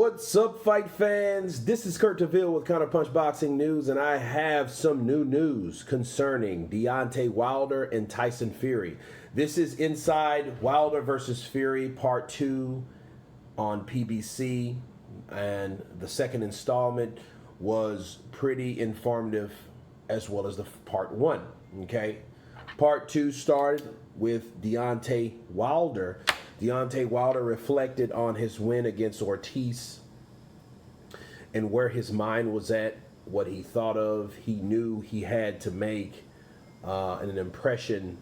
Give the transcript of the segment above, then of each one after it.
What's up, fight fans? This is Kurt DeVille with Counterpunch Boxing News, and I have some new news concerning Deontay Wilder and Tyson Fury. This is Inside Wilder versus Fury Part 2 on PBC, and the second installment was pretty informative as well as the Part 1, okay? Part 2 started with Deontay Wilder. Deontay Wilder reflected on his win against Ortiz and where his mind was at, what he thought of. He knew he had to make an impression,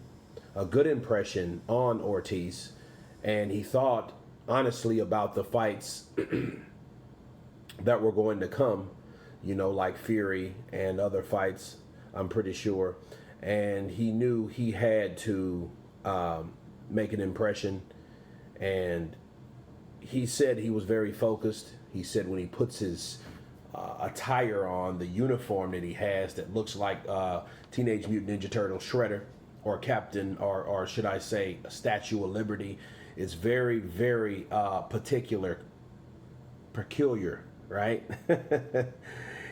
a good impression on Ortiz, and he thought honestly about the fights that were going to come, you know, like Fury and other fights, I'm pretty sure. And he knew he had to make an impression. And he said he was very focused. He said when he puts his attire on, the uniform that he has that looks like Teenage Mutant Ninja Turtle Shredder or Captain, or should I say Statue of Liberty, is very, very peculiar, right?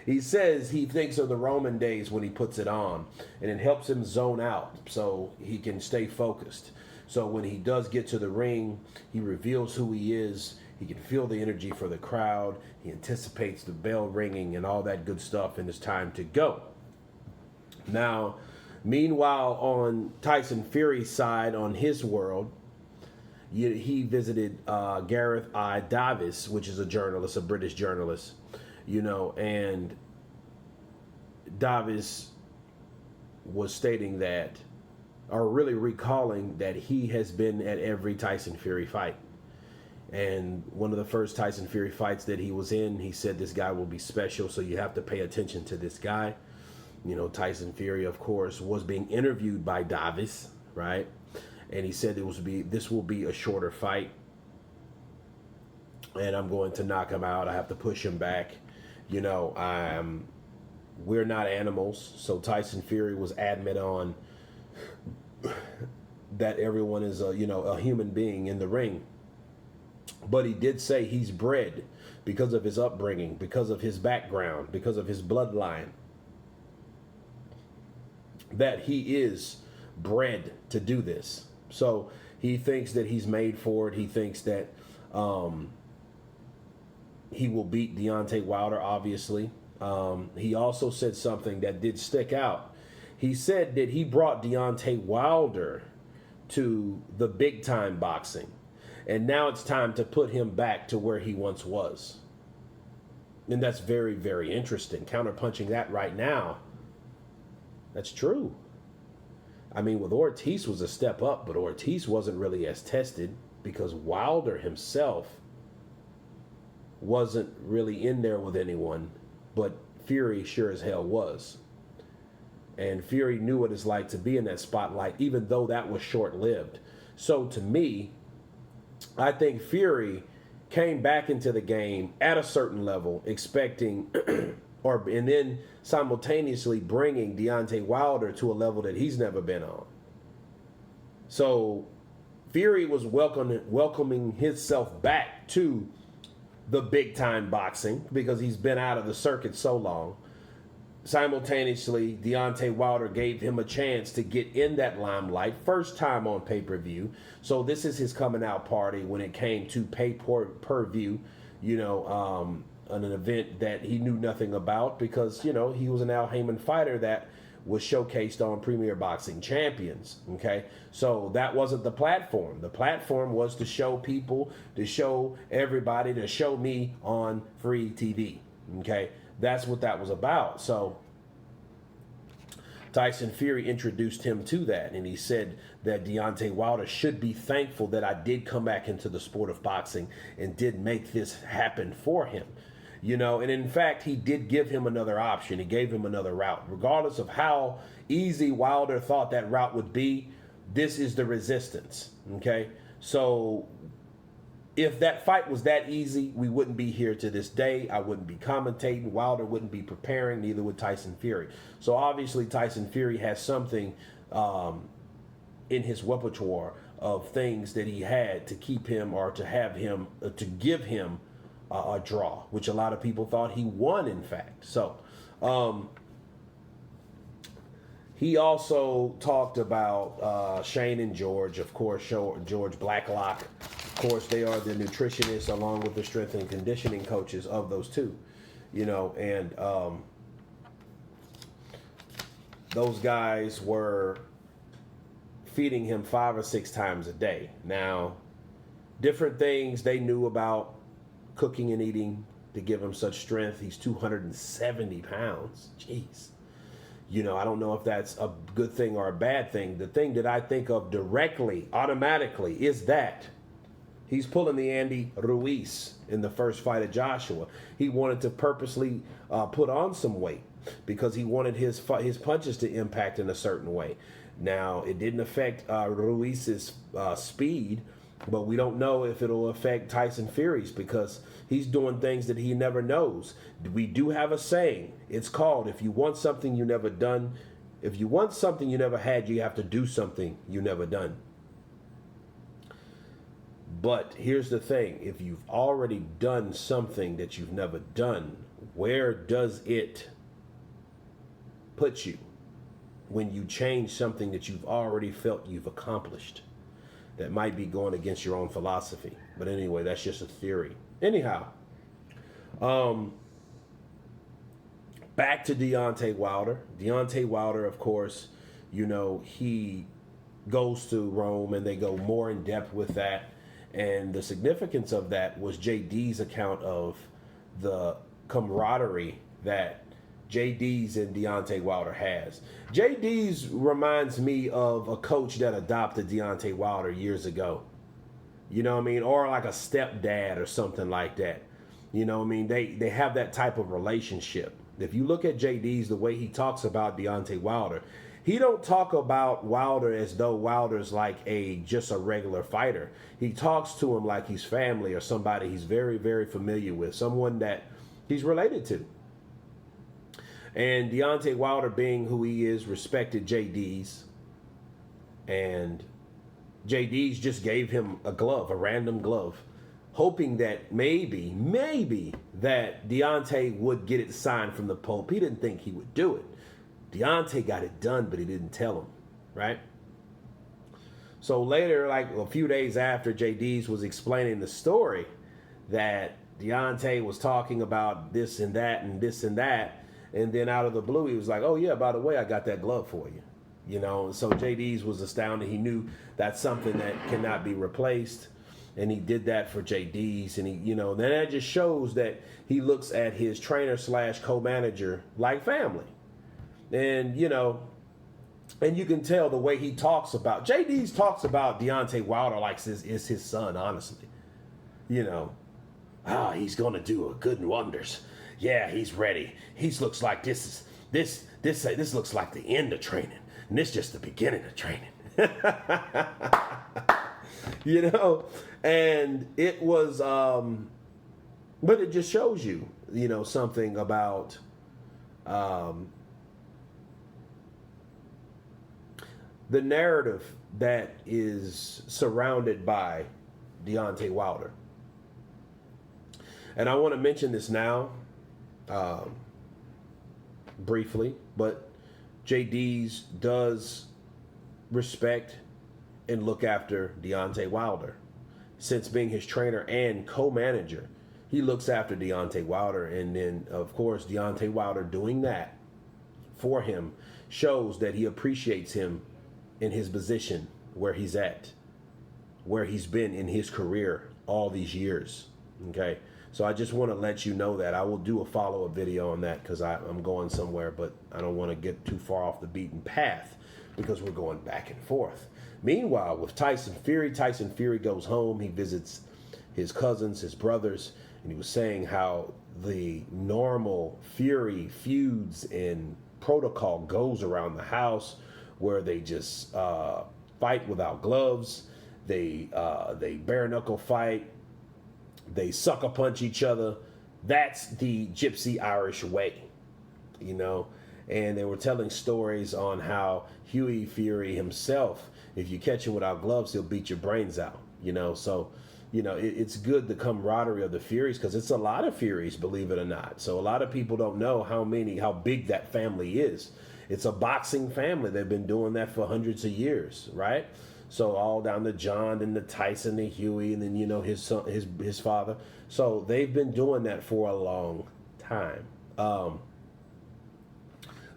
He says he thinks of the Roman days when he puts it on, and it helps him zone out so he can stay focused. So when he does get to the ring, he reveals who he is. He can feel the energy for the crowd. He anticipates the bell ringing and all that good stuff, and it's time to go. Now, meanwhile, on Tyson Fury's side, on his world, he visited Gareth I. Davis, which is a journalist, a British journalist, you know, and Davis was stating that, or really recalling that he has been at every Tyson Fury fight. And one of the first Tyson Fury fights that he was in, he said this guy will be special, so you have to pay attention to this guy. You know, Tyson Fury, of course, was being interviewed by Davis, right? And he said this will be a shorter fight, and I'm going to knock him out. I have to push him back. You know, we're not animals, so Tyson Fury was adamant on that everyone is a human being in the ring. But he did say he's bred because of his upbringing, because of his background, because of his bloodline, that he is bred to do this. So he thinks that he's made for it. He thinks that he will beat Deontay Wilder, obviously. He also said something that did stick out. He said that he brought Deontay Wilder to the big time boxing, and now it's time to put him back to where he once was. And that's very, very interesting. Counterpunching that right now. That's true. I mean, with Ortiz was a step up, but Ortiz wasn't really as tested because Wilder himself wasn't really in there with anyone, but Fury sure as hell was. And Fury knew what it's like to be in that spotlight, even though that was short-lived. So to me, I think Fury came back into the game at a certain level, expecting, and then simultaneously bringing Deontay Wilder to a level that he's never been on. So Fury was welcoming himself back to the big-time boxing because he's been out of the circuit so long. Simultaneously, Deontay Wilder gave him a chance to get in that limelight, first time on pay-per-view. So this is his coming out party when it came to pay-per-view, you know, an event that he knew nothing about because, you know, he was an Al Heyman fighter that was showcased on Premier Boxing Champions, okay? So that wasn't the platform. The platform was to show people, to show everybody, to show me on free TV, okay? That's what that was about. So Tyson Fury introduced him to that, and he said that Deontay Wilder should be thankful that I did come back into the sport of boxing and did make this happen for him. You know, and in fact, he did give him another option. He gave him another route. Regardless of how easy Wilder thought that route would be, this is the resistance, okay? So if that fight was that easy, we wouldn't be here to this day. I wouldn't be commentating. Wilder wouldn't be preparing. Neither would Tyson Fury. So obviously Tyson Fury has something in his repertoire of things that he had to keep him or to have him, to give him a draw, which a lot of people thought he won, in fact. So he also talked about Shane and George, of course, George Blacklock. Of course, they are the nutritionists along with the strength and conditioning coaches of those two, and those guys were feeding him 5 or 6 times a day. Now, different things they knew about cooking and eating to give him such strength. He's 270 pounds. Jeez. I don't know if that's a good thing or a bad thing. The thing that I think of directly, automatically, is that he's pulling the Andy Ruiz in the first fight of Joshua. He wanted to purposely put on some weight because he wanted his punches to impact in a certain way. Now, it didn't affect Ruiz's speed, but we don't know if it'll affect Tyson Fury's because he's doing things that he never knows. We do have a saying. It's called, if you want something you never done, if you want something you never had, you have to do something you never done. But here's the thing. If you've already done something that you've never done, where does it put you when you change something that you've already felt you've accomplished? That might be going against your own philosophy. But anyway, that's just a theory. Anyhow, back to Deontay Wilder. Deontay Wilder, of course, he goes to Rome and they go more in depth with that. And the significance of that was JD's account of the camaraderie that JD's and Deontay Wilder has. JD's reminds me of a coach that adopted Deontay Wilder years ago. You know what I mean? Or like a stepdad or something like that. You know what I mean? They have that type of relationship. If you look at JD's, the way he talks about Deontay Wilder, he don't talk about Wilder as though Wilder's like just a regular fighter. He talks to him like he's family or somebody he's very, very familiar with, someone that he's related to. And Deontay Wilder, being who he is, respected JD's. And JD's just gave him a glove, a random glove, hoping that maybe that Deontay would get it signed from the Pope. He didn't think he would do it. Deontay got it done, but he didn't tell him, right? So later, like a few days after JD's was explaining the story, that Deontay was talking about this and that and this and that, and then out of the blue, he was like, oh yeah, by the way, I got that glove for you. So JD's was astounded. He knew that's something that cannot be replaced. And he did that for JD's. And then that just shows that he looks at his trainer / co-manager like family. And, and you can tell the way he talks about, JD's talks about Deontay Wilder like this is his son, honestly. He's going to do a good wonders. Yeah, he's ready. He looks like this looks like the end of training. And this is just the beginning of training. And it was, but it just shows you, something about, the narrative that is surrounded by Deontay Wilder. And I want to mention this now, briefly, but JD's does respect and look after Deontay Wilder. Since being his trainer and co-manager, he looks after Deontay Wilder. And then, of course, Deontay Wilder doing that for him shows that he appreciates him in his position where he's at, where he's been in his career all these years. Okay? So I just want to let you know that. I will do a follow-up video on that because I'm going somewhere, but I don't want to get too far off the beaten path because we're going back and forth. Meanwhile, with Tyson Fury goes home. He visits his cousins, his brothers, and he was saying how the normal Fury feuds and protocol goes around the house where they just fight without gloves. They bare knuckle fight. They sucker punch each other. That's the Gypsy Irish way, And they were telling stories on how Hughie Fury himself, if you catch him without gloves, he'll beat your brains out, So, it's good the camaraderie of the Furies, because it's a lot of Furies, believe it or not. So a lot of people don't know how big that family is. It's a boxing family. They've been doing that for hundreds of years, right? So all down to John and the Tyson, the Huey, and then his son, his father. So they've been doing that for a long time.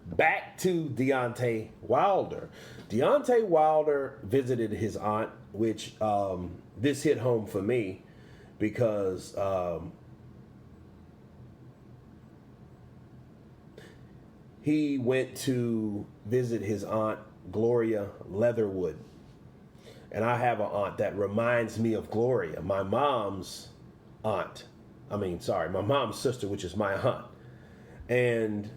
Back to Deontay Wilder. Deontay Wilder visited his aunt, which this hit home for me because he went to visit his aunt, Gloria Leatherwood. And I have an aunt that reminds me of Gloria, my mom's aunt. My mom's sister, which is my aunt. And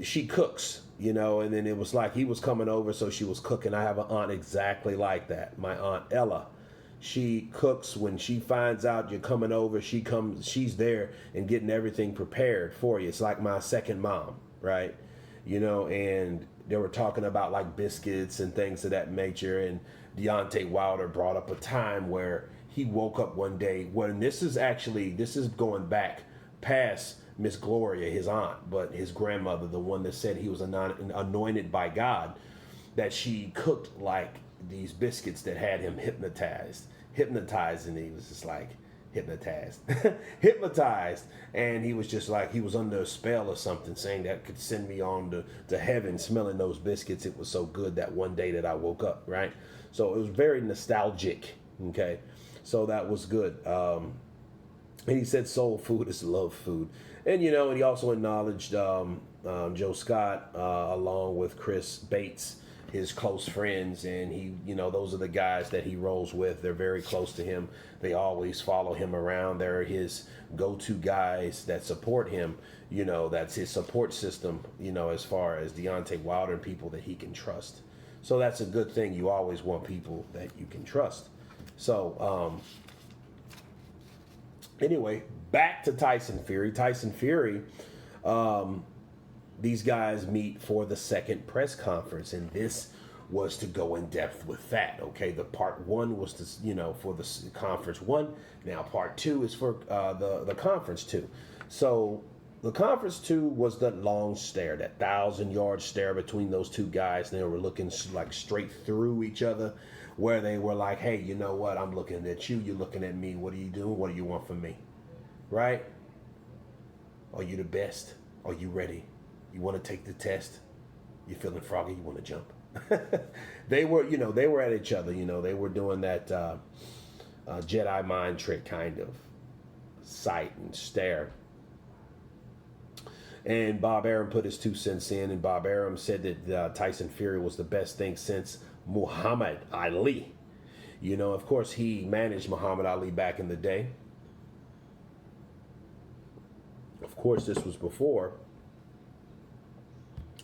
she cooks, and then it was like he was coming over, so she was cooking. I have an aunt exactly like that, my Aunt Ella. She cooks. When she finds out you're coming over, she's there and getting everything prepared for you. It's like my second mom, right? And they were talking about like biscuits and things of that nature. And Deontay Wilder brought up a time where he woke up one day when this is going back past Miss Gloria, his aunt, but his grandmother, the one that said he was anointed by God, that she cooked like these biscuits that had him hypnotized, and he was just like hypnotized, and he was just like he was under a spell or something, saying that could send me on to heaven, smelling those biscuits. It was so good that one day that I woke up, right? So it was very nostalgic. Okay, so that was good. And he said soul food is love food. And, and he also acknowledged Joe Scott, along with Chris Bates, his close friends. And he, those are the guys that he rolls with. They're very close to him. They always follow him around. They're his go-to guys that support him. That's his support system, as far as Deontay Wilder and people that he can trust. So that's a good thing. You always want people that you can trust. So, anyway, back to Tyson Fury. Tyson Fury, these guys meet for the second press conference, and this was to go in depth with that. Okay, the part one was to, for the conference one. Now part two is for the conference two. So the conference two was the long stare, that 1,000-yard stare between those two guys. They were looking like straight through each other, where they were like, hey, you know what? I'm looking at you. You're looking at me. What are you doing? What do you want from me? Right? Are you the best? Are you ready? You want to take the test? You feeling froggy? You want to jump? They were at each other. They were doing that Jedi mind trick kind of sight and stare. And Bob Arum put his 2 cents in, and Bob Arum said that Tyson Fury was the best thing since Muhammad Ali. Of course, he managed Muhammad Ali back in the day. Of course, this was before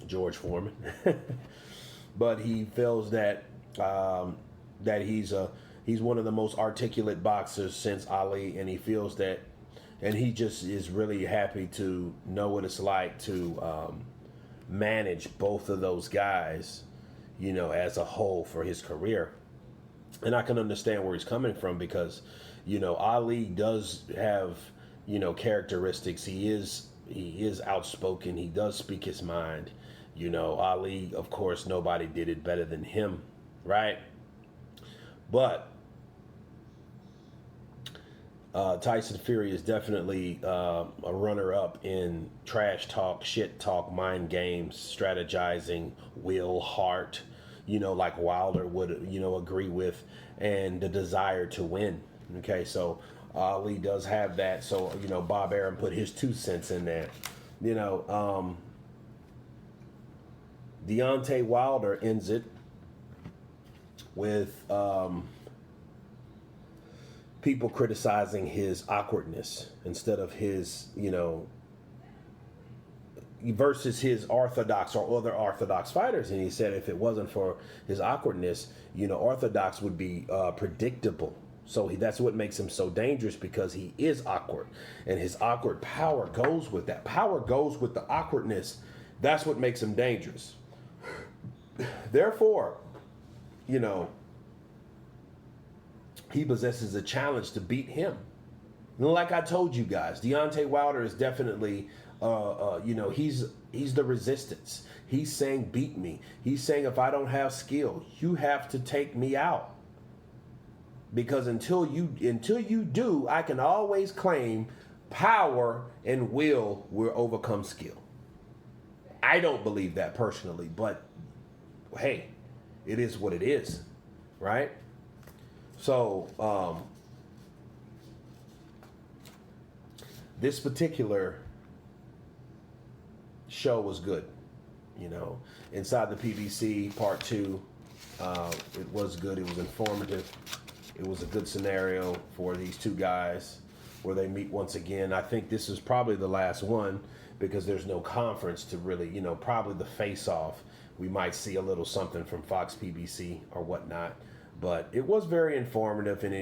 George Foreman. But he feels that that he's one of the most articulate boxers since Ali, and he feels that, and he just is really happy to know what it's like to manage both of those guys, as a whole for his career. And I can understand where he's coming from, because, Ali does have, characteristics. He is outspoken. He does speak his mind. Ali, of course, nobody did it better than him, right? But Tyson Fury is definitely a runner-up in trash talk, shit talk, mind games, strategizing, will, heart, like Wilder would, agree with, and the desire to win. Okay, so Ali does have that. So, Bob Arum put his 2 cents in there. Deontay Wilder ends it with people criticizing his awkwardness instead of his, versus his orthodox or other orthodox fighters. And he said if it wasn't for his awkwardness, orthodox would be predictable. So that's what makes him so dangerous, because he is awkward, and his awkward power goes with that. Power goes with the awkwardness. That's what makes him dangerous. Therefore, he possesses a challenge to beat him. Like I told you guys, Deontay Wilder is definitely, he's the resistance. He's saying, beat me. He's saying, if I don't have skill, you have to take me out. Because until you do, I can always claim power and will overcome skill. I don't believe that personally, but hey, it is what it is, right? So, this particular show was good, Inside the PBC Part 2, it was good. It was informative. It was a good scenario for these two guys where they meet once again. I think this is probably the last one because there's no conference to really, probably the face-off. We might see a little something from Fox PBC or whatnot. But it was very informative. And,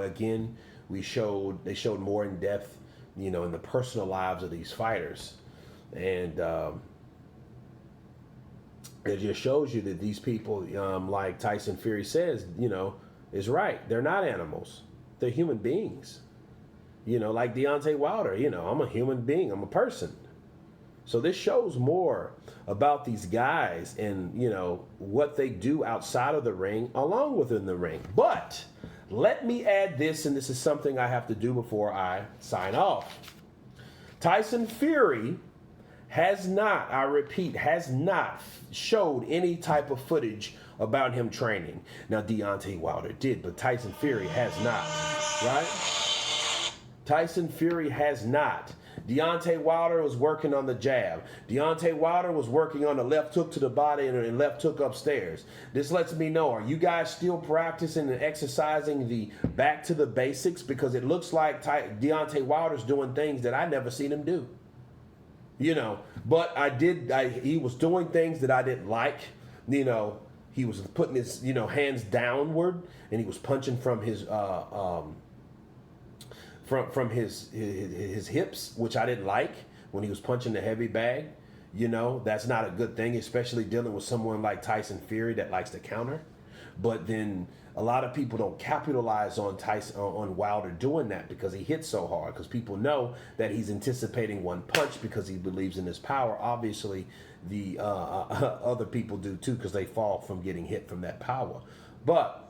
again, they showed more in depth, in the personal lives of these fighters. And it just shows you that these people, like Tyson Fury says, is right. They're not animals. They're human beings. Like Deontay Wilder, I'm a human being. I'm a person. So this shows more about these guys and, what they do outside of the ring along within the ring. But let me add this, and this is something I have to do before I sign off. Tyson Fury has not, I repeat, has not showed any type of footage about him training. Now, Deontay Wilder did, but Tyson Fury has not, right? Tyson Fury has not. Deontay Wilder was working on the jab. Deontay Wilder was working on the left hook to the body and left hook upstairs. This lets me know, are you guys still practicing and exercising the back to the basics? Because it looks like Deontay Wilder's doing things that I never seen him do. But he was doing things that I didn't like. He was putting his, hands downward, and he was punching from his from his hips, which I didn't like when he was punching the heavy bag. That's not a good thing, especially dealing with someone like Tyson Fury that likes to counter. But then a lot of people don't capitalize on Wilder doing that because he hits so hard, because people know that he's anticipating one punch because he believes in his power. Obviously, the other people do too because they fall from getting hit from that power. But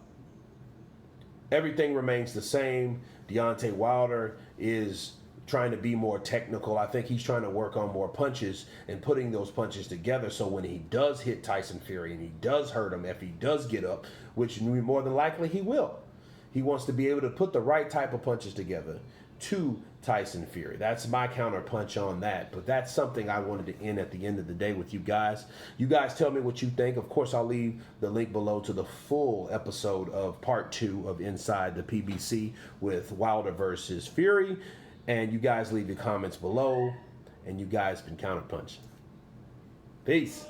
everything remains the same. Deontay Wilder is trying to be more technical. I think he's trying to work on more punches and putting those punches together so when he does hit Tyson Fury and he does hurt him, if he does get up, which more than likely he will, he wants to be able to put the right type of punches together to Tyson Fury. That's my counter punch on that. But that's something I wanted to end at the end of the day with you guys. You guys tell me what you think. Of course, I'll leave the link below to the full episode of Part 2 of Inside the PBC with Wilder versus Fury. And you guys leave your comments below. And you guys been Counterpunch. Peace.